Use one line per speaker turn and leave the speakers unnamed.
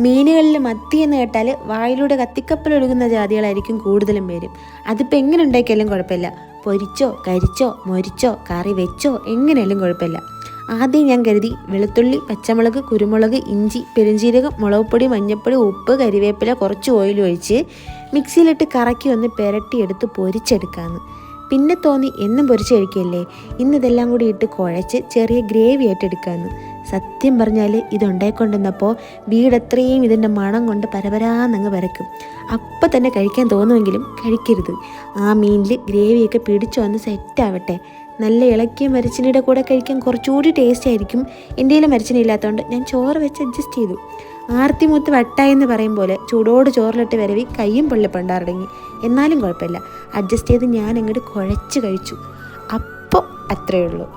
മീനുകളിൽ മത്തി എന്ന് കേട്ടാൽ വായിലൂടെ കത്തിക്കപ്പലൊഴുകുന്ന ജാതികളായിരിക്കും കൂടുതലും പേരും. അതിപ്പോൾ എങ്ങനെ ഉണ്ടാക്കിയാലും കുഴപ്പമില്ല. പൊരിച്ചോ കരിച്ചോ മൊരിച്ചോ കറി വെച്ചോ എങ്ങനെയാലും കുഴപ്പമില്ല. ആദ്യം ഞാൻ കരുതി വെളുത്തുള്ളി, പച്ചമുളക്, കുരുമുളക്, ഇഞ്ചി, പെരുംജീരകം, മുളക് പൊടി, മഞ്ഞൾപ്പൊടി, ഉപ്പ്, കരിവേപ്പില, കുറച്ച് ഓയിൽ ഒഴിച്ച് മിക്സിയിലിട്ട് കറക്കി ഒന്ന് പുരട്ടിയെടുത്ത് പൊരിച്ചെടുക്കാമെന്ന്. പിന്നെ തോന്നി എന്നും പൊരിച്ച് കഴിക്കല്ലേ, ഇന്നിതെല്ലാം കൂടി ഇട്ട് കുഴച്ച് ചെറിയ ഗ്രേവി ആയിട്ടെടുക്കാമെന്ന്. സത്യം പറഞ്ഞാൽ ഇതുണ്ടായിക്കൊണ്ടിരുന്നപ്പോൾ വീടത്രയും ഇതിൻ്റെ മണം കൊണ്ട് പരപരാന്നങ്ങ് പരക്കും. അപ്പം തന്നെ കഴിക്കാൻ തോന്നുമെങ്കിലും കഴിക്കരുത്. ആ മീനിൽ ഗ്രേവിയൊക്കെ പിടിച്ചു വന്ന് സെറ്റാവട്ടെ. നല്ല ഇളക്കിയ മരച്ചിനിയുടെ കൂടെ കഴിക്കാൻ കുറച്ചുകൂടി ടേസ്റ്റ് ആയിരിക്കും. എൻ്റെ കയ്യിൽ മരച്ചിനി ഇല്ലാത്തതുകൊണ്ട് ഞാൻ ചോറ് വെച്ച് അഡ്ജസ്റ്റ് ചെയ്തു. ആർത്തിമൂത്ത് വട്ടായെന്ന് പറയും പോലെ ചൂടോട് ചോറിലിട്ട് വരവി കയ്യും പൊള്ളിപ്പണ്ടാറടങ്ങി. എന്നാലും കുഴപ്പമില്ല, അഡ്ജസ്റ്റ് ചെയ്ത് ഞാൻ അങ്ങോട്ട് കുഴച്ച് കഴിച്ചു. അപ്പോൾ അത്രയേ ഉള്ളൂ.